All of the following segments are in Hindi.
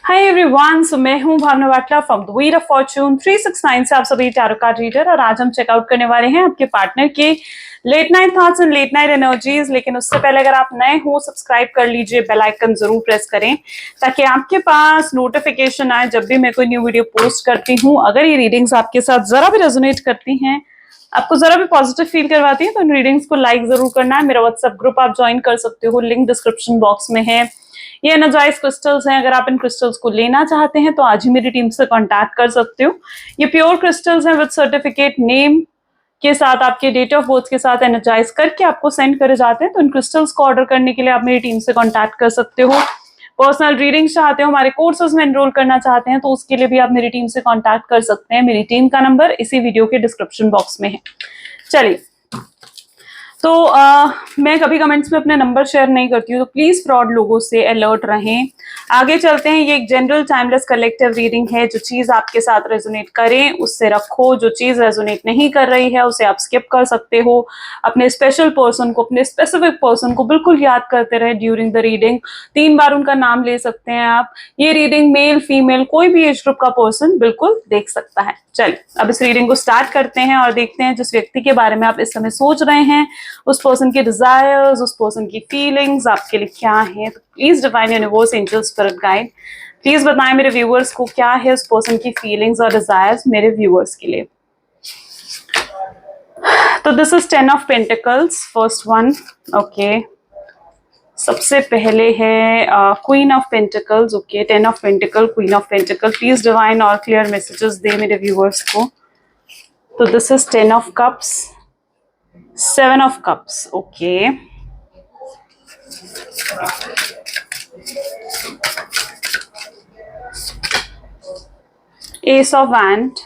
हाय एवरीवन, सो मैं हूं भावना वाटला from the wheel of Fortune 369 से आप सभी टैरो कार्ड रीडर। और आज हम चेकआउट करने वाले हैं आपके पार्टनर के late night thoughts and late night energies. लेकिन उससे पहले अगर आप नए हो, सब्सक्राइब कर लीजिए, बेल आइकन जरूर प्रेस करें ताकि आपके पास नोटिफिकेशन आए जब भी मैं कोई न्यू वीडियो पोस्ट करती हूँ। अगर ये रीडिंग्स आपके साथ जरा भी रेजोनेट करती हैं, आपको जरा भी पॉजिटिव फील करवाती है, तो इन रीडिंग्स को लाइक जरूर करना है। मेरा व्हाट्सएप ग्रुप आप ज्वाइन कर सकते हो, लिंक डिस्क्रिप्शन बॉक्स में है। ये एनर्जाइज क्रिस्टल्स हैं, अगर आप इन क्रिस्टल्स को लेना चाहते हैं तो आज ही मेरी टीम से कांटेक्ट कर सकते हो। ये प्योर क्रिस्टल्स हैं विद सर्टिफिकेट नेम के साथ, आपके डेट ऑफ बर्थ के साथ एनर्जाइज करके आपको सेंड करे जाते हैं। तो इन क्रिस्टल्स को ऑर्डर करने के लिए आप मेरी टीम से कांटेक्ट कर सकते हो। पर्सनल रीडिंग्स चाहते हो, हमारे कोर्सेज में एनरोल करना चाहते हैं, तो उसके लिए भी आप मेरी टीम से कांटेक्ट कर सकते हैं। मेरी टीम का नंबर इसी वीडियो के डिस्क्रिप्शन बॉक्स में है। चलिए, तो मैं कभी कमेंट्स में अपने नंबर शेयर नहीं करती हूँ, तो प्लीज फ्रॉड लोगों से अलर्ट रहें। आगे चलते हैं। ये एक जनरल टाइमलेस कलेक्टिव रीडिंग है। जो चीज आपके साथ रेजोनेट करें उससे रखो, जो चीज रेजोनेट नहीं कर रही है उसे आप स्किप कर सकते हो। अपने स्पेशल पर्सन को, अपने स्पेसिफिक पर्सन को बिल्कुल याद करते रहे ड्यूरिंग द रीडिंग। 3 बार उनका नाम ले सकते हैं आप। ये रीडिंग मेल फीमेल कोई भी एज ग्रुप का पर्सन बिल्कुल देख सकता है। चलिए, अब इस रीडिंग को स्टार्ट करते हैं और देखते हैं जिस व्यक्ति के बारे में आप इस समय सोच रहे हैं, उस पर्सन के डिजायर्स, उस पर्सन की फीलिंग्स आपके लिए क्या है। तो please divine universe, angel, spirit guide, प्लीज बताएं मेरे व्यूअर्स को क्या है उस पर्सन की फीलिंग्स और डिजायर्स मेरे व्यूअर्स के लिए। तो this is 10 of pentacles, first one. Okay, सबसे पहले है queen of pentacles. Okay, 10 of pentacle, queen of pentacle. Please divine और क्लियर मैसेजेस दे मेरे व्यूअर्स को। तो this is 10 of cups, 7 of cups. Okay. Ace of Wand.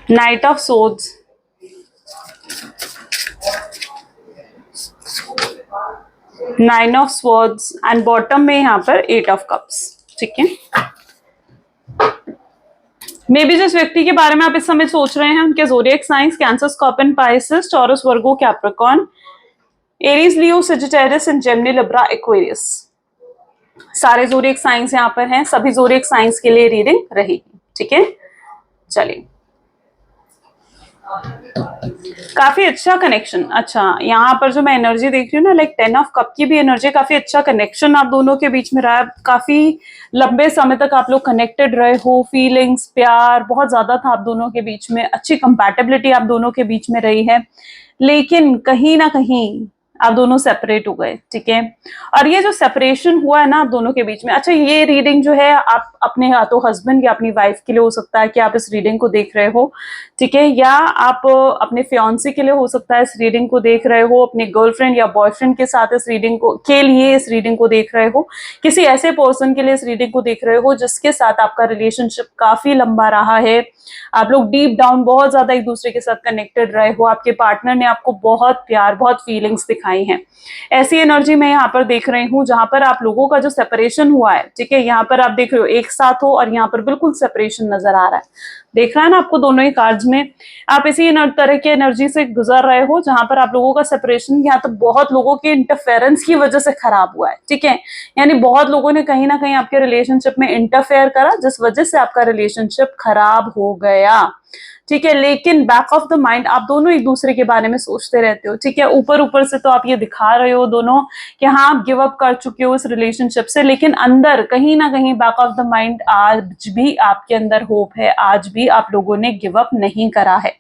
Knight of Swords. Nine of Swords. And bottom में यहाँ पर 8 of Cups. ठीक है। मे बी जिस व्यक्ति के बारे में आप इस समय सोच रहे हैं उनके zodiac science cancer, scorpion, Pisces, taurus, Virgo, Capricorn, Aries, Leo, Sagittarius and Gemini, Libra, Aquarius. सारे ज़ोडिएक साइंस यहाँ पर हैं। सभी ज़ोडिएक साइंस के लिए रीडिंग रहेगी। ठीक है, चलिए। काफी अच्छा कनेक्शन। अच्छा, यहाँ पर जो मैं एनर्जी देख रही हूँ ना, लाइक 10 ऑफ कप की भी एनर्जी, काफी अच्छा कनेक्शन आप दोनों के बीच में रहा है। काफी लंबे समय तक आप लोग कनेक्टेड रहे हो। फीलिंग्स, प्यार बहुत ज्यादा था आप दोनों के बीच में। अच्छी कंपैटिबिलिटी आप दोनों के बीच में रही है, लेकिन कहीं ना कहीं आप दोनों सेपरेट हो गए। ठीक है, और ये जो सेपरेशन हुआ है ना आप दोनों के बीच में, अच्छा, ये रीडिंग जो है आप अपने या तो हस्बैंड या अपनी वाइफ के लिए हो सकता है कि आप इस रीडिंग को देख रहे हो। ठीक है, या आप अपने फियांसे के लिए हो सकता है इस रीडिंग को देख रहे हो। अपने गर्लफ्रेंड या बॉयफ्रेंड के साथ इस रीडिंग को के लिए इस रीडिंग को देख रहे हो। किसी ऐसे पर्सन के लिए इस रीडिंग को देख रहे हो जिसके साथ आपका रिलेशनशिप काफी लंबा रहा है। आप लोग डीप डाउन बहुत ज्यादा एक दूसरे के साथ कनेक्टेड रहे हो। आपके पार्टनर ने आपको बहुत प्यार, बहुत फीलिंग्स दिखाई हैं। ऐसी एनर्जी मैं यहाँ पर देख रही हूँ जहां पर आप लोगों का जो सेपरेशन हुआ है, ठीक है, यहाँ पर आप देख रहे हो एक साथ हो और यहाँ पर बिल्कुल सेपरेशन नजर आ रहा है। देख रहा है ना आपको दोनों ही कार्ड्स में। आप इसी तरह की एनर्जी से गुजर रहे हो जहां पर आप लोगों का सेपरेशन यहाँ तो बहुत लोगों के इंटरफेरेंस की वजह से खराब हुआ है। ठीक है, यानी बहुत लोगों ने कहीं ना कहीं आपके रिलेशनशिप में इंटरफेयर करा, जिस वजह से आपका रिलेशनशिप खराब हो गया। ठीक है, लेकिन बैक ऑफ द माइंड आप दोनों एक दूसरे के बारे में सोचते रहते हो। ठीक है, ऊपर ऊपर से तो आप ये दिखा रहे हो दोनों कि हाँ आप गिव अप कर चुके हो इस रिलेशनशिप से, लेकिन अंदर कहीं ना कहीं बैक ऑफ द माइंड आज भी आपके अंदर होप है। आज भी आप लोगों ने गिव अप नहीं करा है।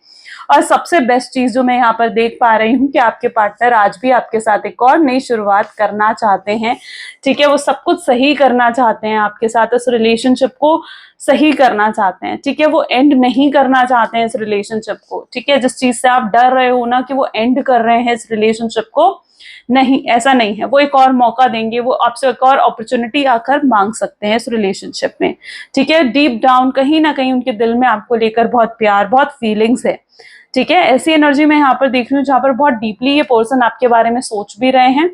और सबसे बेस्ट चीज जो मैं यहाँ पर देख पा रही हूँ कि आपके पार्टनर आज भी आपके साथ एक और नई शुरुआत करना चाहते हैं। ठीक है, वो सब कुछ सही करना चाहते हैं आपके साथ, इस रिलेशनशिप को सही करना चाहते हैं। ठीक है, वो एंड नहीं करना चाहते हैं इस रिलेशनशिप को। ठीक है, जिस चीज से आप डर रहे हो ना कि वो एंड कर रहे हैं इस रिलेशनशिप को, नहीं, ऐसा नहीं है। वो एक और मौका देंगे, वो आपसे एक और अपॉर्चुनिटी आकर मांग सकते हैं इस रिलेशनशिप में। ठीक है, डीप डाउन कहीं ना कहीं उनके दिल में आपको लेकर बहुत प्यार, बहुत फीलिंग्स है। ठीक है, ऐसी एनर्जी मैं यहाँ पर देख रही हूँ जहां पर बहुत डीपली ये पर्सन आपके बारे में सोच भी रहे हैं।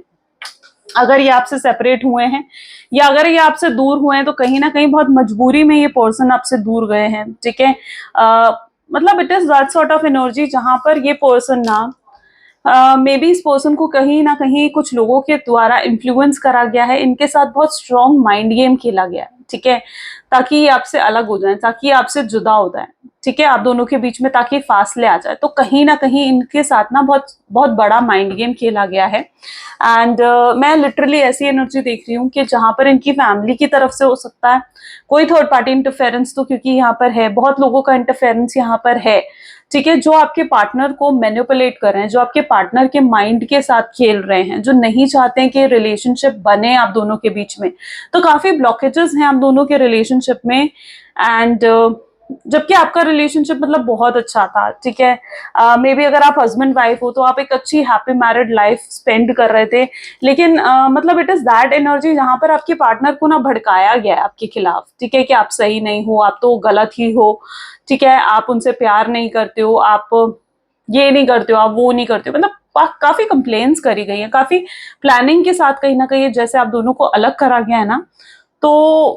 अगर ये आपसे सेपरेट हुए हैं या अगर ये आपसे दूर हुए हैं तो कहीं ना कहीं बहुत मजबूरी में ये पर्सन आपसे दूर गए हैं। ठीक है, मतलब it is that sort of energy जहां पर ये पर्सन ना मे बी इस पर्सन को कहीं ना कहीं कुछ लोगों के द्वारा इन्फ्लुएंस करा गया है, इनके साथ बहुत स्ट्रॉन्ग माइंड गेम खेला गया है, ठीक है, ताकि ये आपसे अलग हो जाए, ताकि ये आपसे जुदा हो जाए, ठीक है, आप दोनों के बीच में ताकि फासले आ जाए। तो कहीं ना कहीं इनके साथ ना बहुत बहुत बड़ा माइंड गेम खेला गया है। एंड मैं लिटरली ऐसी एनर्जी देख रही हूँ कि जहां पर इनकी फैमिली की तरफ से हो सकता है कोई थर्ड पार्टी इंटरफेरेंस, तो क्योंकि यहाँ पर है बहुत लोगों का इंटरफेरेंस यहाँ पर है, ठीक है, जो आपके पार्टनर को मैनिपुलेट कर रहे हैं, जो आपके पार्टनर के माइंड के साथ खेल रहे हैं, जो नहीं चाहते हैं कि रिलेशनशिप बने आप दोनों के बीच में। तो काफी ब्लॉकेजेस हैं आप दोनों के रिलेशनशिप में। एंड जबकि आपका रिलेशनशिप मतलब बहुत अच्छा था, ठीक है, मे बी अगर आप हस्बैंड वाइफ हो तो आप एक अच्छी हैप्पी मैरिड लाइफ स्पेंड कर रहे थे, लेकिन मतलब इट इज दैट एनर्जी जहां पर आपके पार्टनर को ना भड़काया गया है आपके खिलाफ, ठीक है, कि आप सही नहीं हो, आप तो गलत ही हो, ठीक है, आप उनसे प्यार नहीं करते हो, आप ये नहीं करते हो, आप वो नहीं करते हो, मतलब काफी कंप्लेन्स करी गई है, काफी प्लानिंग के साथ कहीं ना कहीं जैसे आप दोनों को अलग करा गया है ना, तो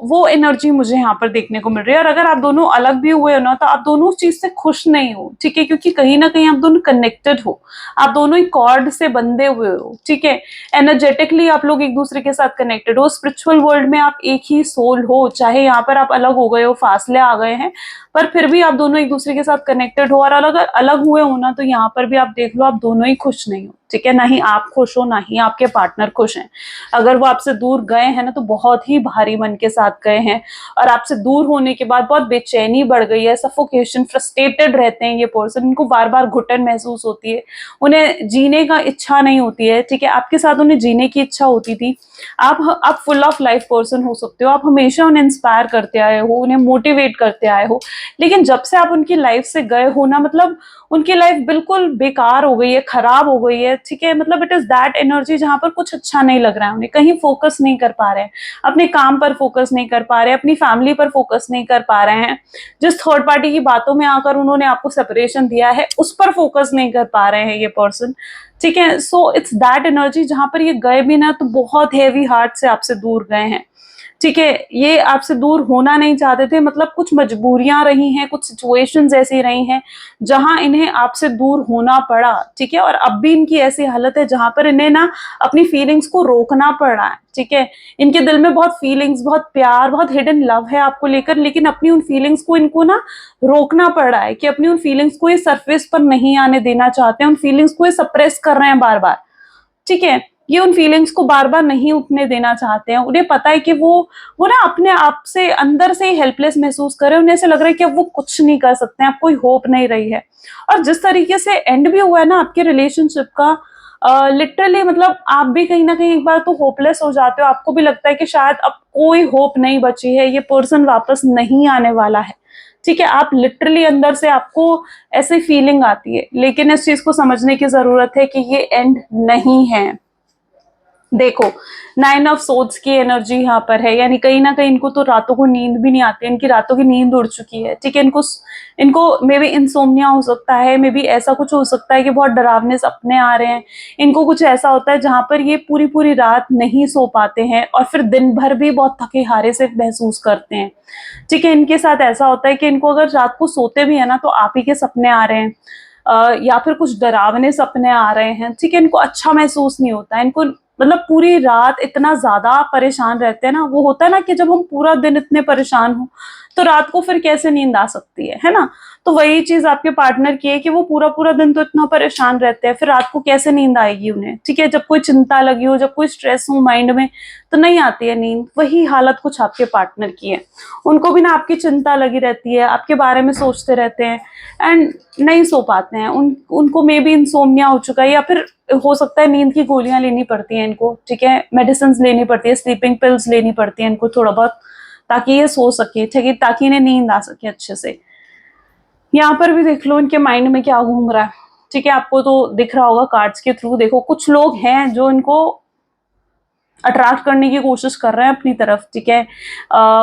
वो एनर्जी मुझे यहाँ पर देखने को मिल रही है। और अगर आप दोनों अलग भी हुए हो ना तो आप दोनों उस चीज से खुश नहीं हो, ठीक है, क्योंकि कहीं ना कहीं आप दोनों कनेक्टेड हो, आप दोनों ही कॉर्ड से बंधे हुए हो, ठीक है, एनर्जेटिकली आप लोग एक दूसरे के साथ कनेक्टेड हो, स्पिरिचुअल वर्ल्ड में आप एक ही सोल हो, चाहे यहाँ पर आप अलग हो गए हो, फासले आ गए हैं, पर फिर भी आप दोनों एक दूसरे के साथ कनेक्टेड हो। और अलग अलग हुए हो ना तो यहाँ पर भी आप देख लो आप दोनों ही खुश नहीं हो, ठीक है, ना ही आप खुश हो ना ही आपके पार्टनर खुश हैं। अगर वो आपसे दूर गए हैं ना तो बहुत ही भारी मन के साथ गए हैं, और आपसे दूर होने के बाद बहुत बेचैनी बढ़ गई है, सफोकेशन, फ्रस्ट्रेटेड रहते हैं ये पर्सन, इनको बार बार घुटन महसूस होती है, उन्हें जीने का इच्छा नहीं होती है, ठीक है, आपके साथ उन्हें जीने की इच्छा होती थी। आप फुल ऑफ लाइफ पर्सन हो सकते हो, आप हमेशा उन्हें इंस्पायर करते आए हो, उन्हें मोटिवेट करते आए हो, लेकिन जब से आप उनकी लाइफ से गए हो ना मतलब उनकी लाइफ बिल्कुल बेकार हो गई है, खराब हो गई है, ठीक है, मतलब इट इज दैट एनर्जी जहां पर कुछ अच्छा नहीं लग रहा है, उन्हें कहीं फोकस नहीं कर पा रहे हैं, अपने काम पर फोकस नहीं कर पा रहे हैं, अपनी फैमिली पर फोकस नहीं कर पा रहे हैं, जिस थर्ड पार्टी की बातों में आकर उन्होंने आपको सेपरेशन दिया है उस पर फोकस नहीं कर पा रहे हैं ये पर्सन, ठीक है। सो इट्स दैट एनर्जी जहां पर ये गए भी ना तो बहुत हैवी हार्ट से आपसे दूर गए हैं, ठीक है, ये आपसे दूर होना नहीं चाहते थे, मतलब कुछ मजबूरियां रही हैं, कुछ सिचुएशंस ऐसी रही हैं जहां इन्हें आपसे दूर होना पड़ा, ठीक है, और अब भी इनकी ऐसी हालत है जहां पर इन्हें ना अपनी फीलिंग्स को रोकना पड़ रहा है, ठीक है, इनके दिल में बहुत फीलिंग्स, बहुत प्यार, बहुत हिडन लव है आपको लेकर, लेकिन अपनी उन फीलिंग्स को इनको ना रोकना पड़ रहा है कि अपनी उन फीलिंग्स को ये सरफेस पर नहीं आने देना चाहते हैं, उन फीलिंग्स को ये सप्रेस कर रहे हैं बार बार, ठीक है, ये उन फीलिंग्स को बार बार नहीं उठने देना चाहते हैं, उन्हें पता है कि वो ना अपने आप से अंदर से ही हेल्पलेस महसूस कर रहे हैं, उन्हें ऐसे लग रहा है कि अब वो कुछ नहीं कर सकते हैं, अब कोई होप नहीं रही है। और जिस तरीके से एंड भी हुआ है ना आपके रिलेशनशिप का, लिटरली मतलब आप भी कहीं ना कहीं एक बार तो होपलेस हो जाते हो, आपको भी लगता है कि शायद अब कोई होप नहीं बची है, ये पर्सन वापस नहीं आने वाला है, ठीक है, आप लिटरली अंदर से आपको ऐसी फीलिंग आती है, लेकिन इस चीज को समझने की जरूरत है कि ये एंड नहीं है। देखो 9 ऑफ सोर्ड्स की एनर्जी यहाँ पर है, यानी कहीं ना कहीं इनको तो रातों को नींद भी नहीं आती, इनकी रातों की नींद उड़ चुकी है, ठीक है, इनको इनको मे बी इंसोम्निया हो सकता है, मे बी ऐसा कुछ हो सकता है कि बहुत डरावने सपने आ रहे हैं, इनको कुछ ऐसा होता है जहां पर ये पूरी पूरी रात नहीं सो पाते हैं और फिर दिन भर भी बहुत थके हारे से महसूस करते हैं, ठीक है, इनके साथ ऐसा होता है कि इनको अगर रात को सोते भी है ना तो आप ही के सपने आ रहे हैं, या फिर कुछ डरावने सपने आ रहे हैं, ठीक है, इनको अच्छा महसूस नहीं होता है, इनको मतलब पूरी रात इतना ज्यादा परेशान रहते हैं ना, वो होता है ना कि जब हम पूरा दिन इतने परेशान हो तो रात को फिर कैसे नींद आ सकती है ना, तो वही चीज आपके पार्टनर की है कि वो पूरा पूरा दिन तो इतना परेशान रहते हैं, फिर रात को कैसे नींद आएगी उन्हें, ठीक है, जब कोई चिंता लगी हो, जब कोई स्ट्रेस हो माइंड में तो नहीं आती है नींद, वही हालत कुछ आपके पार्टनर की है, उनको भी ना आपकी चिंता लगी रहती है, आपके बारे में सोचते रहते हैं एंड नहीं सो पाते हैं, उनको मे बी इंसोम्निया हो चुका है, या फिर हो सकता है नींद की गोलियां लेनी पड़ती हैं इनको, ठीक है, मेडिसिन लेनी पड़ती है, स्लीपिंग पिल्स लेनी पड़ती है इनको थोड़ा बहुत, ताकि ये सो सके, ठीक है, ताकि इन्हें नींद आ सके अच्छे से। यहाँ पर भी देख लो इनके माइंड में क्या घूम रहा है, ठीक है, आपको तो दिख रहा होगा कार्ड्स के थ्रू, देखो कुछ लोग हैं जो इनको अट्रैक्ट करने की कोशिश कर रहे हैं अपनी तरफ, ठीक है।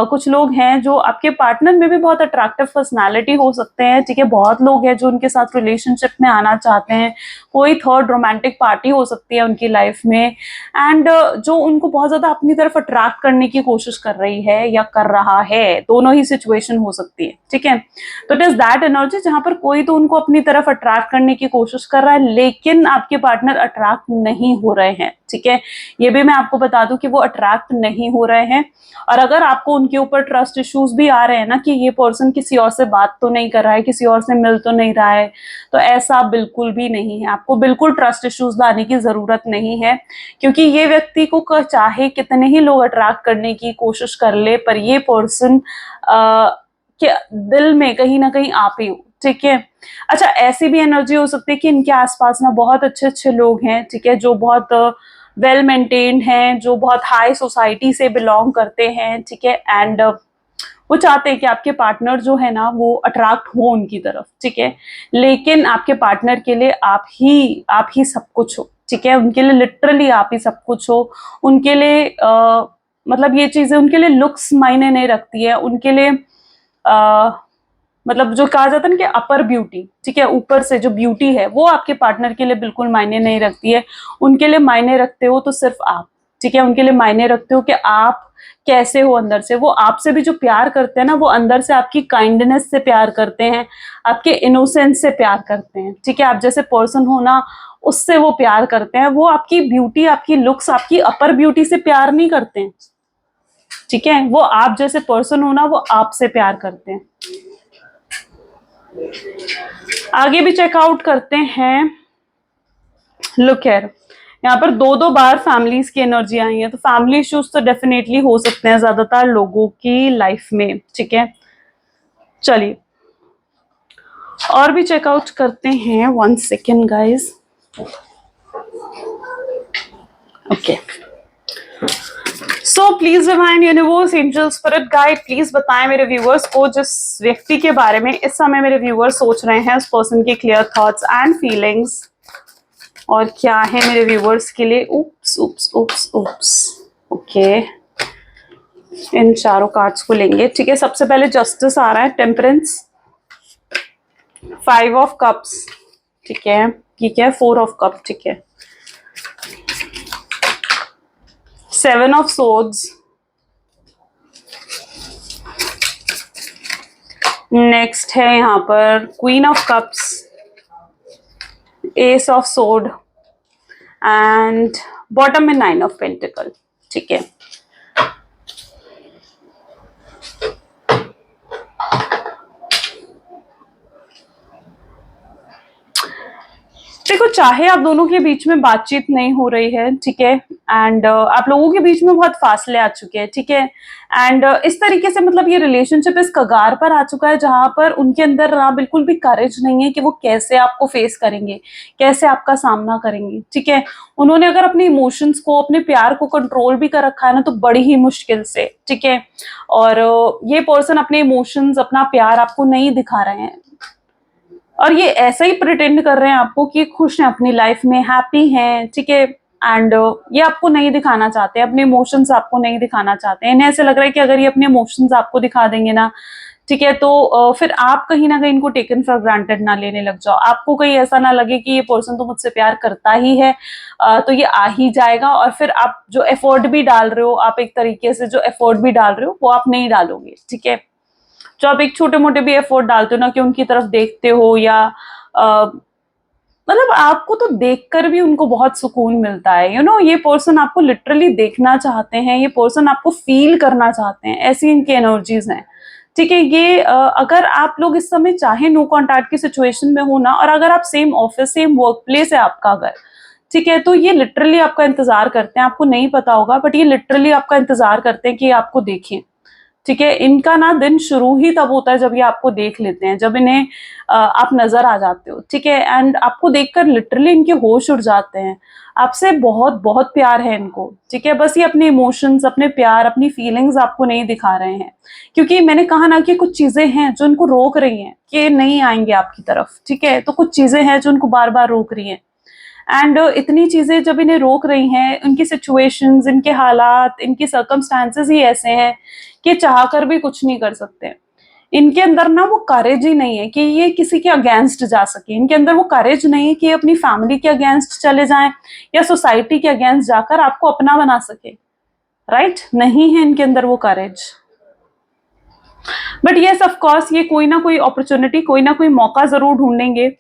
कुछ लोग हैं जो आपके पार्टनर में भी बहुत अट्रैक्टिव पर्सनालिटी हो सकते हैं, ठीक है। बहुत लोग हैं जो उनके साथ रिलेशनशिप में आना चाहते हैं, कोई थर्ड रोमांटिक पार्टी हो सकती है उनकी लाइफ में, एंड जो उनको बहुत ज्यादा अपनी तरफ अट्रैक्ट करने की कोशिश कर रही है या कर रहा है, दोनों ही सिचुएशन हो सकती है, ठीक है। तो इट इज दैट एनर्जी जहां पर कोई तो उनको अपनी तरफ अट्रैक्ट करने की कोशिश कर रहा है, लेकिन आपके पार्टनर अट्रैक्ट नहीं हो रहे हैं, ठीक है। ये भी मैं आपको बता दूं कि वो अट्रैक्ट नहीं हो रहे हैं। और अगर आपको उनके ऊपर ट्रस्ट इश्यूज भी आ रहे हैं ना, कि ये पर्सन किसी और से बात तो नहीं कर रहा है, किसी और से मिल तो नहीं रहा है, तो ऐसा बिल्कुल भी नहीं है। आपको बिल्कुल ट्रस्ट इश्यूज लाने की जरूरत नहीं है, क्योंकि ये व्यक्ति को चाहे कितने ही लोग अट्रैक्ट करने की कोशिश कर ले, पर ये पर्सन के दिल में कहीं ना कहीं आप ही हो, ठीक है। अच्छा, ऐसी भी एनर्जी हो सकती है कि इनके आसपास ना बहुत अच्छे अच्छे लोग हैं, ठीक है, जो बहुत वेल मेंटेन्ड हैं, जो बहुत हाई सोसाइटी से बिलोंग करते हैं, ठीक है। एंड वो चाहते हैं कि आपके पार्टनर जो है ना वो अट्रैक्ट हो उनकी तरफ, ठीक है। लेकिन आपके पार्टनर के लिए आप ही सब कुछ हो, ठीक है। उनके लिए लिटरली आप ही सब कुछ हो। उनके लिए मतलब ये चीजें उनके लिए लुक्स मायने नहीं रखती है, उनके लिए मतलब जो कहा जाता है ना कि अपर ब्यूटी, ठीक है, ऊपर से जो ब्यूटी है वो आपके पार्टनर के लिए बिल्कुल मायने नहीं रखती है। उनके लिए मायने रखते हो तो सिर्फ आप, ठीक है। उनके लिए मायने रखते हो कि आप कैसे हो अंदर से। वो आपसे भी जो प्यार करते हैं ना, वो अंदर से आपकी काइंडनेस से प्यार करते हैं, आपके इनोसेंस से प्यार करते हैं, ठीक है। आप जैसे पर्सन हो ना, उससे वो प्यार करते हैं। वो आपकी ब्यूटी, आपकी लुक्स, आपकी अपर ब्यूटी से प्यार नहीं करते हैं, ठीक है। वो आप जैसे पर्सन हो ना, वो आपसे प्यार करते हैं। आगे भी चेकआउट करते हैं। लुक हियर, यहाँ पर दो दो बार फैमिलीज की एनर्जी आई है, तो फैमिली इश्यूज तो डेफिनेटली हो सकते हैं ज्यादातर लोगों की लाइफ में, ठीक है। चलिए और भी चेकआउट करते हैं। 1 second guys. Okay, so please divine universe, angel, spirit guide, प्लीज बताएं मेरे व्यूअर्स को, जिस व्यक्ति के बारे में इस समय मेरे व्यूअर्स सोच रहे हैं, उस पर्सन के क्लियर थॉट्स एंड फीलिंग्स, और क्या है मेरे व्यूअर्स के लिए। उप्स उप्स उप्स उप्स। ओके, इन चारों कार्ड्स को लेंगे, ठीक है। सबसे पहले जस्टिस आ रहा है, टेम्परेंस, 5 ऑफ कप्स, ठीक है, ठीक है, 4 ऑफ कप, ठीक है, 7 ऑफ सोर्ड्स, नेक्स्ट है यहाँ पर queen of cups, S of sword, and bottom में 9 ऑफ पेंटिकल, ठीक है। देखो, चाहे आप दोनों के बीच में बातचीत नहीं हो रही है, ठीक है, एंड आप लोगों के बीच में बहुत फासले आ चुके हैं, ठीक है, एंड इस तरीके से मतलब ये रिलेशनशिप इस कगार पर आ चुका है जहां पर उनके अंदर ना बिल्कुल भी करेज नहीं है कि वो कैसे आपको फेस करेंगे, कैसे आपका सामना करेंगे, ठीक है। उन्होंने अगर अपने इमोशंस को, अपने प्यार को कंट्रोल भी कर रखा है ना, तो बड़ी ही मुश्किल से, ठीक है। और ये पर्सन अपने इमोशंस, अपना प्यार आपको नहीं दिखा रहे हैं, और ये ऐसा ही प्रिटेंड कर रहे हैं आपको कि खुश हैं अपनी लाइफ में, हैप्पी हैं, ठीक है। एंड ये आपको नहीं दिखाना चाहते, अपने इमोशंस आपको नहीं दिखाना चाहते। इन्हें ऐसे लग रहा है कि अगर ये अपने इमोशंस आपको दिखा देंगे ना, ठीक है, तो फिर आप कहीं ना कहीं इनको टेकन फॉर ग्रांटेड ना लेने लग जाओ। आपको कहीं ऐसा ना लगे कि ये पर्सन तो मुझसे प्यार करता ही है, तो ये आ ही जाएगा, और फिर आप जो एफर्ट भी डाल रहे हो, आप एक तरीके से जो एफर्ट भी डाल रहे हो वो आप नहीं डालोगे, ठीक है। जो आप एक छोटे मोटे भी एफर्ट डालते हो ना, कि उनकी तरफ देखते हो, या मतलब आपको तो देखकर भी उनको बहुत सुकून मिलता है, यू नो। ये पर्सन आपको लिटरली देखना चाहते हैं, ये पर्सन आपको फील करना चाहते हैं, ऐसी इनकी एनर्जीज हैं, ठीक है। ये अगर आप लोग इस समय चाहे नो कॉन्टैक्ट की सिचुएशन में हो ना, और अगर आप same office, same work place है आपका अगर, ठीक है, तो ये लिटरली आपका इंतजार करते हैं। आपको नहीं पता होगा, बट ये लिटरली आपका इंतजार करते हैं कि आपको देखें, ठीक है। इनका ना दिन शुरू ही तब होता है जब ये आपको देख लेते हैं, जब इन्हें आप नजर आ जाते हो, ठीक है। एंड आपको देखकर लिटरली इनके होश उड़ जाते हैं, आपसे बहुत बहुत प्यार है इनको, ठीक है। बस ये अपने इमोशंस, अपने प्यार, अपनी फीलिंग्स आपको नहीं दिखा रहे हैं, क्योंकि मैंने कहा ना कि कुछ चीजें हैं जो इनको रोक रही हैं कि नहीं आएंगे आपकी तरफ, ठीक है। तो कुछ चीजें हैं जो इनको बार बार रोक रही हैं, एंड इतनी चीजें जब इन्हें रोक रही हैं, उनकी सिचुएशंस, इनके हालात, इनकी सर्कमस्टांसेस ही ऐसे हैं कि चाह कर भी कुछ नहीं कर सकते। इनके अंदर ना वो करेज ही नहीं है कि ये किसी के अगेंस्ट जा सके। इनके अंदर वो करेज नहीं है कि ये अपनी फैमिली के अगेंस्ट चले जाएं या सोसाइटी के अगेंस्ट जाकर आपको अपना बना सके। राइट? नहीं है इनके अंदर वो करेज। बट येस ऑफ कोर्स ये कोई ना कोई अपॉर्चुनिटी, कोई ना कोई मौका जरूर ढूंढेंगे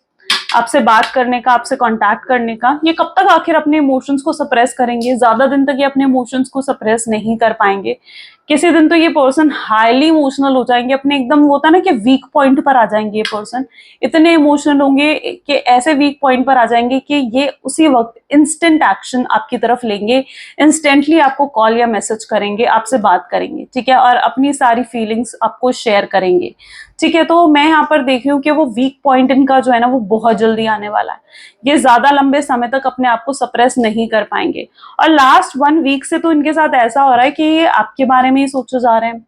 आपसे बात करने का, आपसे कांटेक्ट करने का। ये कब तक आखिर अपने इमोशंस को सप्रेस करेंगे? ज्यादा दिन तक ये अपने इमोशंस को सप्रेस नहीं कर पाएंगे। किसी दिन तो ये पर्सन हाईली इमोशनल हो जाएंगे, अपने एकदम होता है ना कि वीक पॉइंट पर आ जाएंगे। ये पर्सन इतने इमोशनल होंगे कि ऐसे वीक पॉइंट पर आ जाएंगे कि ये उसी वक्त इंस्टेंट एक्शन आपकी तरफ लेंगे, इंस्टेंटली आपको कॉल या मैसेज करेंगे, आपसे बात करेंगे, ठीक है, और अपनी सारी फीलिंग्स आपको शेयर करेंगे, ठीक है। तो मैं यहाँ पर देख रही हूँ कि वो वीक पॉइंट इनका जो है ना वो बहुत जल्दी आने वाला है। ये ज्यादा लंबे समय तक अपने आप को सप्रेस नहीं कर पाएंगे। और लास्ट 1 वीक से तो इनके साथ ऐसा हो रहा है कि ये आपके बारे में ही सोचे जा रहे हैं,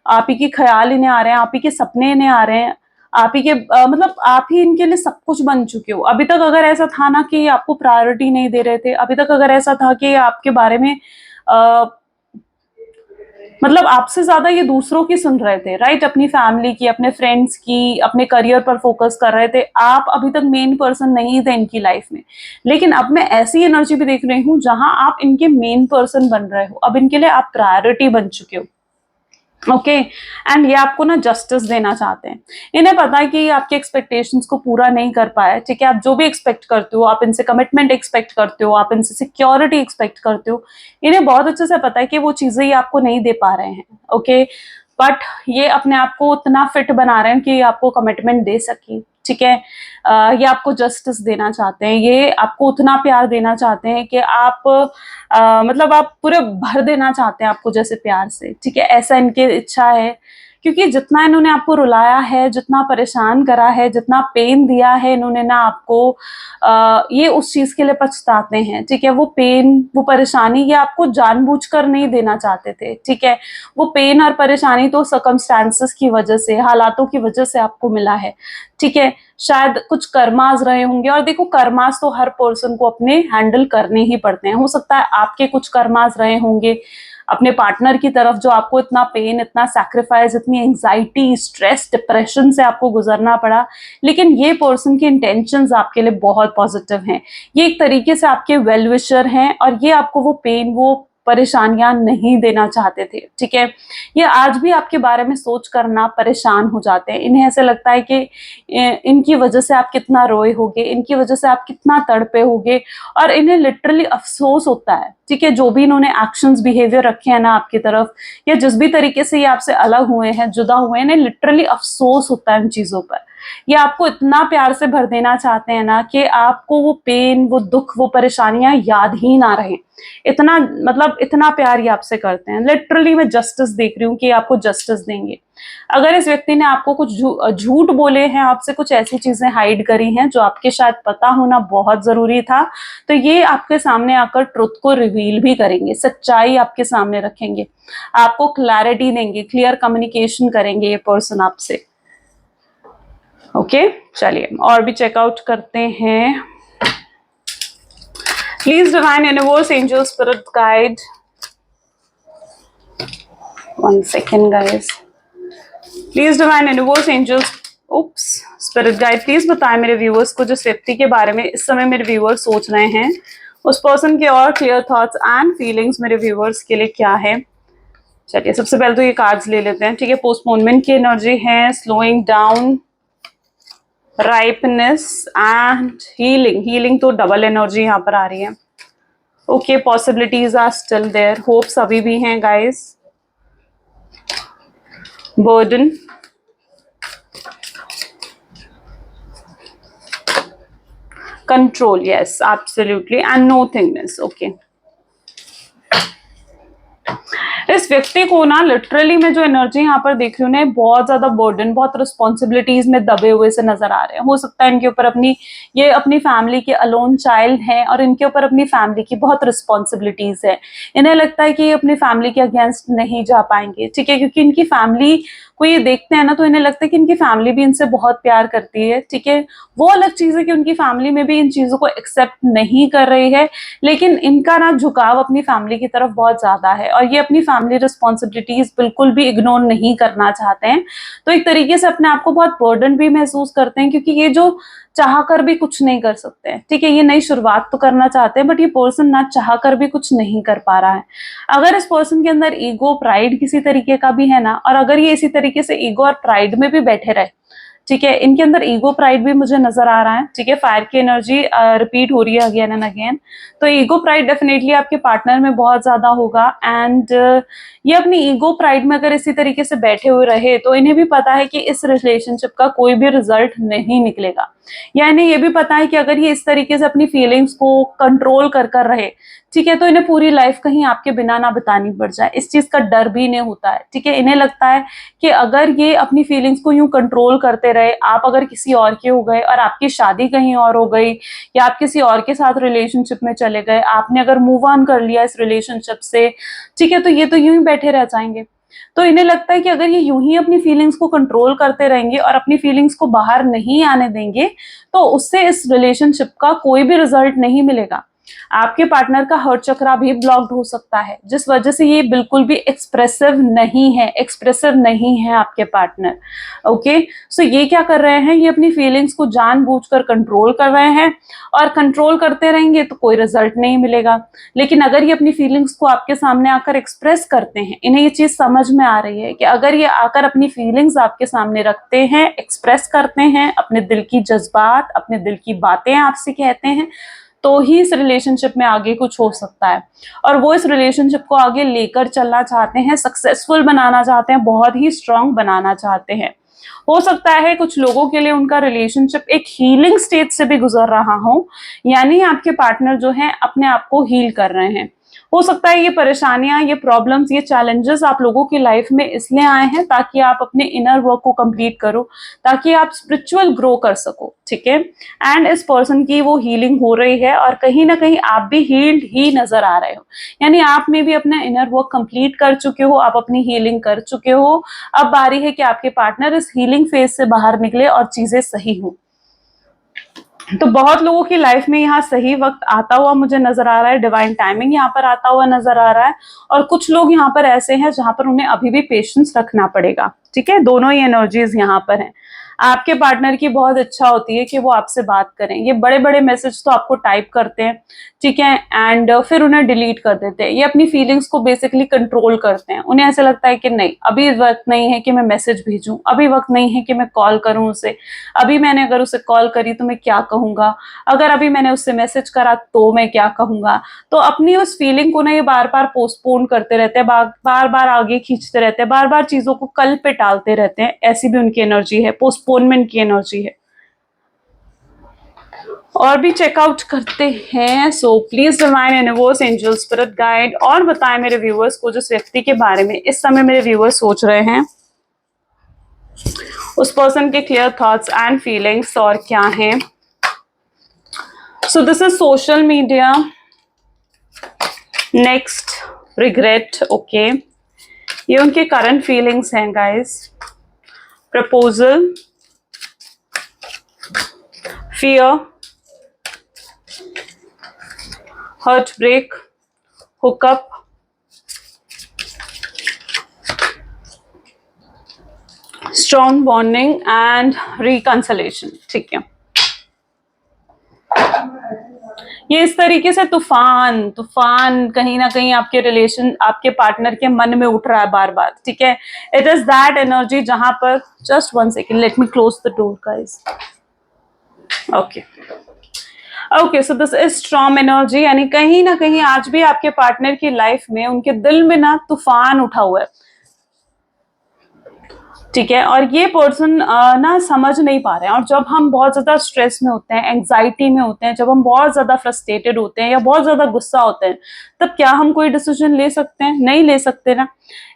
आप ही के ख्याल इन्हें आ रहे हैं, आप ही के सपने इन्हें आ रहे हैं, आप ही के मतलब आप ही इनके लिए सब कुछ बन चुके हो। अभी तक अगर ऐसा था ना कि आपको प्रायोरिटी नहीं दे रहे थे, अभी तक अगर ऐसा था कि आपके बारे में मतलब आपसे ज्यादा ये दूसरों की सुन रहे थे, राइट, अपनी फैमिली की, अपने फ्रेंड्स की, अपने करियर पर फोकस कर रहे थे, आप अभी तक मेन पर्सन नहीं थे इनकी लाइफ में। लेकिन अब मैं ऐसी एनर्जी भी देख रही हूँ जहां आप इनके मेन पर्सन बन रहे हो, अब इनके लिए आप प्रायोरिटी बन चुके हो। ओके, एंड ये आपको ना जस्टिस देना चाहते हैं। इन्हें पता है कि ये आपके एक्सपेक्टेशंस को पूरा नहीं कर पाया, ठीक है। आप जो भी एक्सपेक्ट करते हो, आप इनसे कमिटमेंट एक्सपेक्ट करते हो, आप इनसे सिक्योरिटी एक्सपेक्ट करते हो, इन्हें बहुत अच्छे से पता है कि वो चीजें ये आपको नहीं दे पा रहे हैं। ओके, बट ये अपने आप को उतना फिट बना रहे हैं कि आपको कमिटमेंट दे सके, ठीक है। ये आपको जस्टिस देना चाहते हैं, ये आपको उतना प्यार देना चाहते हैं कि आप मतलब आप पूरे भर देना चाहते हैं आपको जैसे प्यार से, ठीक है। ऐसा इनकी इच्छा है, क्योंकि जितना इन्होंने आपको रुलाया है, जितना परेशान करा है, जितना पेन दिया है इन्होंने ना आपको, ये उस चीज के लिए पछताते हैं, ठीक है। वो पेन, वो परेशानी ये आपको जानबूझकर नहीं देना चाहते थे, ठीक है। वो पेन और परेशानी तो सर्कमस्टांसेस की वजह से, हालातों की वजह से आपको मिला है, ठीक है। शायद कुछ कर्मास रहे होंगे, और देखो कर्मास तो हर पर्सन को अपने हैंडल करने ही पड़ते हैं। हो सकता है आपके कुछ कर्मास रहे होंगे अपने पार्टनर की तरफ, जो आपको इतना पेन, इतना सैक्रिफाइस, इतनी एंजाइटी, स्ट्रेस, डिप्रेशन से आपको गुजरना पड़ा। लेकिन ये पर्सन की इंटेंशंस आपके लिए बहुत पॉजिटिव हैं, ये एक तरीके से आपके वेल विशर हैं, और ये आपको वो पेन, वो परेशानियां नहीं देना चाहते थे, ठीक है। ये आज भी आपके बारे में सोच कर ना परेशान हो जाते हैं। इन्हें ऐसे लगता है कि इनकी वजह से आप कितना रोए होगे, इनकी वजह से आप कितना तड़पे होगे, और इन्हें लिटरली अफसोस होता है, ठीक है। जो भी इन्होंने एक्शंस, बिहेवियर रखे हैं ना आपकी तरफ, या जिस भी तरीके से ये आपसे अलग हुए हैं, जुदा हुए हैं, इन्हें लिटरली अफसोस होता है इन चीजों पर। ये आपको इतना प्यार से भर देना चाहते हैं ना कि आपको वो पेन, वो दुख, वो परेशानियां याद ही ना रहे। इतना मतलब इतना प्यार ये आपसे करते हैं। लिटरली मैं जस्टिस देख रही हूँ कि आपको जस्टिस देंगे। अगर इस व्यक्ति ने आपको कुछ झूठ बोले हैं, आपसे कुछ ऐसी चीजें हाइड करी हैं जो आपके शायद पता होना बहुत जरूरी था, तो ये आपके सामने आकर ट्रुथ को रिवील भी करेंगे, सच्चाई आपके सामने रखेंगे, आपको क्लैरिटी देंगे, क्लियर कम्युनिकेशन करेंगे ये पर्सन आपसे। ओके, चलिए और भी चेकआउट करते हैं। Please divine universe, angel, spirit guide, 1 second guys, please divine universe, angels, oops, spirit guide, प्लीज बताएं मेरे व्यूअर्स को, जिस व्यक्ति के बारे में इस समय मेरे व्यूअर्स सोच रहे हैं, उस पर्सन के और क्लियर थॉट्स एंड फीलिंग्स मेरे व्यूअर्स के लिए क्या है। चलिए सबसे पहले तो ये कार्ड्स ले लेते हैं, ठीक है। पोस्टपोनमेंट की एनर्जी है, slowing down, ripeness and healing. Healing तो डबल एनर्जी यहाँ पर आ रही है। Okay, possibilities are still there, hopes अभी भी हैं guys. Burden, control, yes, absolutely, and nothingness. Okay, इस इस व्यक्ति को ना लिटरली मैं जो एनर्जी यहाँ पर देख रही हूँ ना, बहुत ज्यादा बर्डन, बहुत रिस्पॉन्सिबिलिटीज में दबे हुए से नजर आ रहे हैं। हो सकता है इनके ऊपर ये अपनी फैमिली के अलोन चाइल्ड हैं और इनके ऊपर अपनी फैमिली की बहुत रिस्पॉन्सिबिलिटीज है। इन्हें लगता है कि ये अपनी फैमिली के अगेंस्ट नहीं जा पाएंगे, ठीक है, क्योंकि इनकी फैमिली को ये देखते हैं ना, तो इन्हें लगता है कि इनकी फैमिली भी इनसे बहुत प्यार करती है, ठीक है। वो अलग चीज है कि उनकी फैमिली में भी इन चीजों को एक्सेप्ट नहीं कर रही है, लेकिन इनका ना झुकाव अपनी फैमिली की तरफ बहुत ज्यादा है और ये अपनी फैमिली रिस्पॉन्सिबिलिटीज बिल्कुल भी इग्नोर नहीं करना चाहते हैं। तो एक तरीके से अपने आप को बहुत बर्डन भी महसूस करते हैं, क्योंकि ये जो चाह कर भी कुछ नहीं कर सकते हैं, ठीक है। ये नई शुरुआत तो करना चाहते हैं, बट ये पर्सन ना चाह कर भी कुछ नहीं कर पा रहा है। अगर इस पर्सन के अंदर ईगो प्राइड किसी तरीके का भी है ना, और अगर ये इसी तरीके से ईगो और प्राइड में भी बैठे रहे, ठीक है, इनके अंदर ईगो प्राइड भी मुझे नजर आ रहा है, ठीक है। फायर की एनर्जी रिपीट हो रही है अगेन एंड अगेन, तो ईगो प्राइड डेफिनेटली आपके पार्टनर में बहुत ज्यादा होगा। एंड ये अपनी ईगो प्राइड में अगर इसी तरीके से बैठे हुए रहे, तो इन्हें भी पता है कि इस रिलेशनशिप का कोई भी रिजल्ट नहीं निकलेगा, या इन्हें ये भी पता है कि अगर ये इस तरीके से अपनी फीलिंग्स को कंट्रोल कर रहे, ठीक है, तो इन्हें पूरी लाइफ कहीं आपके बिना ना बितानी पड़ जाए, इस चीज का डर भी इन्हें होता है, ठीक है। इन्हें लगता है कि अगर ये अपनी फीलिंग्स को यूं कंट्रोल करते रहे, आप अगर किसी और के हो गए और आपकी शादी कहीं और हो गई, या आप किसी और के साथ रिलेशनशिप में चले गए, आपने अगर मूव ऑन कर लिया इस रिलेशनशिप से, ठीक है, तो यूं ही बैठे रह जाएंगे। तो इन्हें लगता है कि अगर ये यूं ही अपनी फीलिंग्स को कंट्रोल करते रहेंगे और अपनी फीलिंग्स को बाहर नहीं आने देंगे, तो उससे इस रिलेशनशिप का कोई भी रिजल्ट नहीं मिलेगा। आपके पार्टनर का हर्ट चक्रा भी ब्लॉक्ड हो सकता है, जिस वजह से ये बिल्कुल भी एक्सप्रेसिव नहीं है आपके पार्टनर। ओके, सो ये क्या कर रहे हैं, ये अपनी फीलिंग्स को जानबूझकर कंट्रोल कर रहे हैं, और कंट्रोल करते रहेंगे तो कोई रिजल्ट नहीं मिलेगा। लेकिन अगर ये अपनी फीलिंग्स को आपके सामने आकर एक्सप्रेस करते हैं, इन्हें ये चीज समझ में आ रही है कि अगर ये आकर अपनी फीलिंग्स आपके सामने रखते हैं, एक्सप्रेस करते हैं, अपने दिल की जज्बात, अपने दिल की बातें आपसे कहते हैं, तो ही इस रिलेशनशिप में आगे कुछ हो सकता है। और वो इस रिलेशनशिप को आगे लेकर चलना चाहते हैं, सक्सेसफुल बनाना चाहते हैं, बहुत ही स्ट्रांग बनाना चाहते हैं। हो सकता है कुछ लोगों के लिए उनका रिलेशनशिप एक हीलिंग स्टेज से भी गुजर रहा हो, यानी आपके पार्टनर जो है अपने आप को हील कर रहे हैं। हो सकता है ये परेशानियां, ये प्रॉब्लम्स, ये चैलेंजेस आप लोगों की लाइफ में इसलिए आए हैं ताकि आप अपने इनर वर्क को कंप्लीट करो, ताकि आप स्पिरिचुअल ग्रो कर सको, ठीक है। एंड इस पर्सन की वो हीलिंग हो रही है और कहीं ना कहीं आप भी हील्ड ही नजर आ रहे हो, यानी आप में भी अपना इनर वर्क कंप्लीट कर चुके हो, आप अपनी हीलिंग कर चुके हो। अब बारी है कि आपके पार्टनर इस हीलिंग फेज से बाहर निकले और चीजें सही हो। तो बहुत लोगों की लाइफ में यहाँ सही वक्त आता हुआ मुझे नजर आ रहा है, डिवाइन टाइमिंग यहाँ पर आता हुआ नजर आ रहा है। और कुछ लोग यहाँ पर ऐसे हैं जहां पर उन्हें अभी भी पेशेंस रखना पड़ेगा, ठीक है। दोनों ही एनर्जीज यहाँ पर हैं। आपके पार्टनर की बहुत इच्छा होती है कि वो आपसे बात करें, ये बड़े बड़े मैसेज तो आपको टाइप करते हैं, ठीक है, एंड फिर उन्हें डिलीट कर देते हैं। ये अपनी फीलिंग्स को बेसिकली कंट्रोल करते हैं। उन्हें ऐसा लगता है कि नहीं, अभी वक्त नहीं है कि मैं मैसेज भेजूं, अभी वक्त नहीं है कि मैं कॉल करूं उसे, अभी मैंने अगर उसे कॉल करी तो मैं क्या कहूंगा, अगर अभी मैंने उससे मैसेज करा तो मैं क्या कहूंगा। तो अपनी उस फीलिंग को ना ये बार बार पोस्टपोन करते रहते हैं, बार बार आगे खींचते रहते हैं, बार बार चीजों को कल पे टालते रहते हैं। ऐसी भी उनकी एनर्जी है, पोस्टपोनमेंट की एनर्जी है। और भी चेकआउट करते हैं। So please divine universe, angel, spirit guide, और बताएं मेरे व्यूअर्स को जिस व्यक्ति के बारे में इस समय मेरे व्यूअर्स सोच रहे हैं, उस पर्सन के क्लियर थॉट्स एंड फीलिंग्स और क्या हैं। So this is social media, next regret, okay, ये उनके करंट फीलिंग्स हैं guys. Proposal, fear, heartbreak, hookup, strong bonding and reconciliation, ठीक है। ये इस तरीके से तूफान कहीं ना कहीं आपके रिलेशन, आपके पार्टनर के मन में उठ रहा है बार बार, ठीक है। इट इज दैट एनर्जी जहां पर, just 1 second, let me close the door guys. Okay, so this is strong energy, यानी कहीं ना कहीं आज भी आपके पार्टनर की लाइफ में, उनके दिल में ना तूफान उठा हुआ है, ठीक है, और ये पर्सन ना समझ नहीं पा रहे हैं, और जब हम बहुत ज्यादा स्ट्रेस में होते हैं, एंग्जाइटी में होते हैं, जब हम बहुत ज्यादा फ्रस्ट्रेटेड होते हैं या बहुत ज्यादा गुस्सा होते हैं, तब क्या हम कोई डिसीजन ले सकते हैं? नहीं ले सकते ना।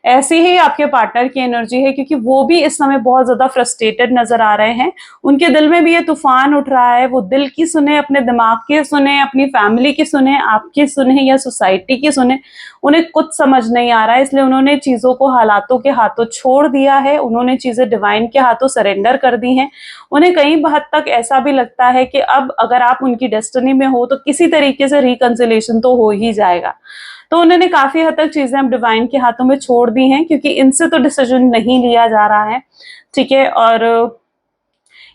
ऐसी ही आपके पार्टनर की एनर्जी है, क्योंकि वो भी इस समय बहुत ज्यादा फ्रस्ट्रेटेड नजर आ रहे हैं। उनके दिल में भी ये तूफान उठ रहा है, वो दिल की सुने, अपने दिमाग की सुने, अपनी फैमिली की सुने, आपकी सुने या सोसाइटी की सुने, उन्हें कुछ समझ नहीं आ रहा है। इसलिए उन्होंने चीजों को हालातों के हाथों छोड़ दिया है, उन्होंने चीजें डिवाइन के हाथों सरेंडर कर दी हैं। उन्हें कई हद तक ऐसा भी लगता है कि अब अगर आप उनकी डेस्टिनी में हो तो किसी तरीके से रिकंसिलेशन तो हो ही जाएगा। तो उन्होंने काफी हद तक चीजें अब डिवाइन के हाथों में छोड़ दी हैं, क्योंकि इनसे तो डिसीजन नहीं लिया जा रहा है। ठीक है, और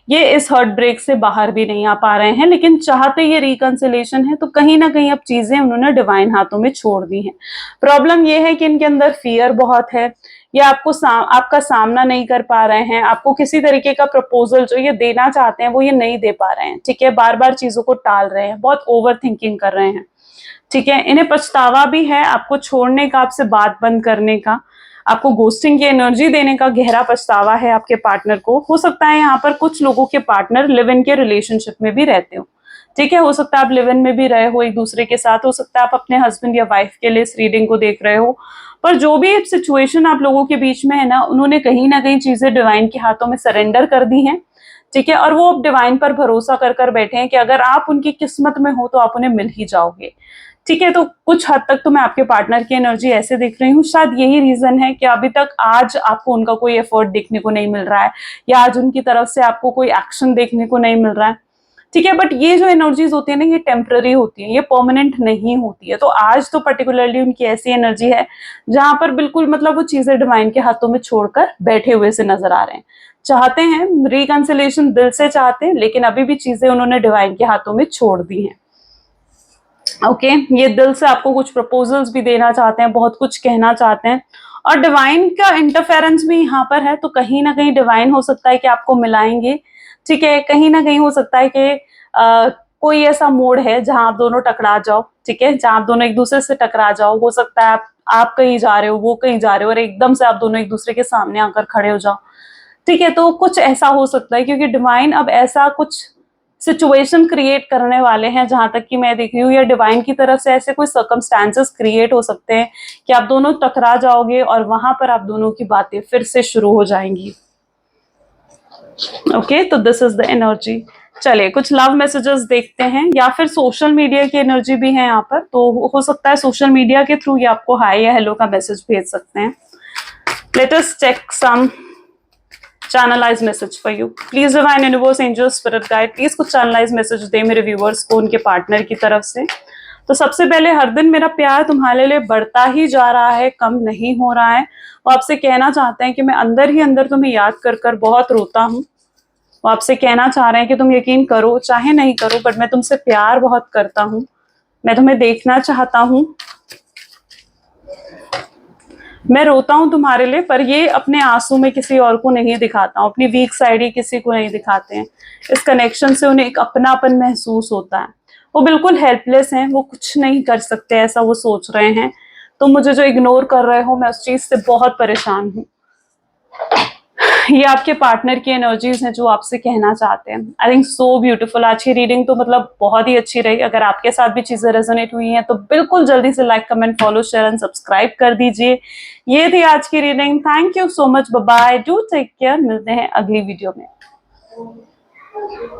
ये इस हर्ट ब्रेक से बाहर भी नहीं आ पा रहे हैं, लेकिन चाहते ये रिकंसिलेशन है, तो कहीं ना कहीं अब चीजें उन्होंने डिवाइन हाथों में छोड़ दी हैं। प्रॉब्लम ये है कि इनके अंदर फियर बहुत है, ये आपका सामना नहीं कर पा रहे हैं, आपको किसी तरीके का प्रपोजल जो ये देना चाहते हैं वो ये नहीं दे पा रहे हैं। ठीक है, बार बार चीजों को टाल रहे हैं, बहुत ओवर थिंकिंग कर रहे हैं। ठीक है, इन्हें पछतावा भी है आपको छोड़ने का, आपसे बात बंद करने का, आपको गोस्टिंग की एनर्जी देने का गहरा पछतावा है आपके पार्टनर को। हो सकता है यहाँ पर कुछ लोगों के पार्टनर लिव इन के रिलेशनशिप में भी रहते हो। ठीक है, हो सकता है आप लिव इन में भी रहे हो एक दूसरे के साथ, हो सकता है आप अपने हस्बैंड या वाइफ के लिए इस रीडिंग को देख रहे हो। पर जो भी सिचुएशन आप लोगों के बीच में है ना, उन्होंने कहीं ना कहीं चीजें डिवाइन के हाथों में सरेंडर कर दी हैं। ठीक है, और वो अब डिवाइन पर भरोसा कर बैठे हैं कि अगर आप उनकी किस्मत में हो तो आप उन्हें मिल ही जाओगे। ठीक है, तो कुछ हद तक तो मैं आपके पार्टनर की एनर्जी ऐसे देख रही हूँ। शायद यही रीजन है कि अभी तक आज आपको उनका कोई एफर्ट देखने को नहीं मिल रहा है, या आज उनकी तरफ से आपको कोई एक्शन देखने को नहीं मिल रहा है। ठीक है, बट ये जो एनर्जीज होती है ना, ये टेम्पररी होती है, ये परमानेंट नहीं होती है। तो आज तो पर्टिकुलरली उनकी ऐसी एनर्जी है जहां पर बिल्कुल मतलब वो चीजें डिवाइन के हाथों में छोड़कर बैठे हुए से नजर आ रहे हैं। चाहते हैं रिकंसिलेशन, दिल से चाहते हैं, लेकिन अभी भी चीजें उन्होंने डिवाइन के हाथों में छोड़ दी हैं। ओके, ये दिल से आपको कुछ प्रपोजल्स भी देना चाहते हैं, बहुत कुछ कहना चाहते हैं, और डिवाइन का इंटरफेरेंस भी यहाँ पर है। तो कहीं ना कहीं डिवाइन हो सकता है कि आपको मिलाएंगे। ठीक है, कहीं ना कहीं हो सकता है कि कोई ऐसा मोड़ है जहां आप दोनों टकरा जाओ। ठीक है, जहां आप दोनों एक दूसरे से टकरा जाओ। हो सकता है आप कहीं जा रहे हो, वो कहीं जा रहे हो, और एकदम से आप दोनों एक दूसरे के सामने आकर खड़े हो जाओ। ठीक है, तो कुछ ऐसा हो सकता है, क्योंकि डिवाइन अब ऐसा कुछ सिचुएशन क्रिएट करने वाले हैं, जहां तक कि मैं देख रही हूँ, या डिवाइन की तरफ से ऐसे कोई सर्कमस्टांसेस क्रिएट हो सकते हैं कि आप दोनों टकरा जाओगे और वहां पर आप दोनों की बातें फिर से शुरू हो जाएंगी। ओके, तो दिस इज द एनर्जी। चलिए कुछ लव मैसेजेस देखते हैं, या फिर सोशल मीडिया की एनर्जी भी है यहाँ पर। तो हो सकता है सोशल मीडिया के थ्रू ये आपको हाई या हेलो का मैसेज भेज सकते हैं। Let us check some channelized message for you. Please divine universe, angels, spirit guide, please कुछ channelized message दे मेरे viewers को उनके पार्टनर की तरफ से। तो सबसे पहले, हर दिन मेरा प्यार तुम्हारे लिए बढ़ता ही जा रहा है, कम नहीं हो रहा है। वो आपसे कहना चाहते हैं कि मैं अंदर ही अंदर तुम्हें याद कर कर बहुत रोता हूँ। वो आपसे कहना चाह रहे हैं कि तुम यकीन करो चाहे नहीं करो, बट मैं तुमसे प्यार बहुत करता हूँ, मैं तुम्हें देखना चाहता हूँ, मैं रोता हूं तुम्हारे लिए, पर ये अपने आंसू में किसी और को नहीं दिखाता हूं, अपनी वीक साइड ही किसी को नहीं दिखाते हैं। इस कनेक्शन से उन्हें एक अपनापन महसूस होता है। वो बिल्कुल हेल्पलेस हैं, वो कुछ नहीं कर सकते, ऐसा वो सोच रहे हैं। तो मुझे जो इग्नोर कर रहे हो, मैं उस चीज से बहुत परेशान हूँ। ये आपके पार्टनर की एनर्जीज हैं जो आपसे कहना चाहते हैं। I think so beautiful. आज की रीडिंग तो मतलब बहुत ही अच्छी रही। अगर आपके साथ भी चीजें रेजोनेट हुई हैं तो बिल्कुल जल्दी से like, comment, follow, share and subscribe कर दीजिए। ये थी आज की reading. Thank you so much, bye bye, do take care. मिलते हैं अगली वीडियो में।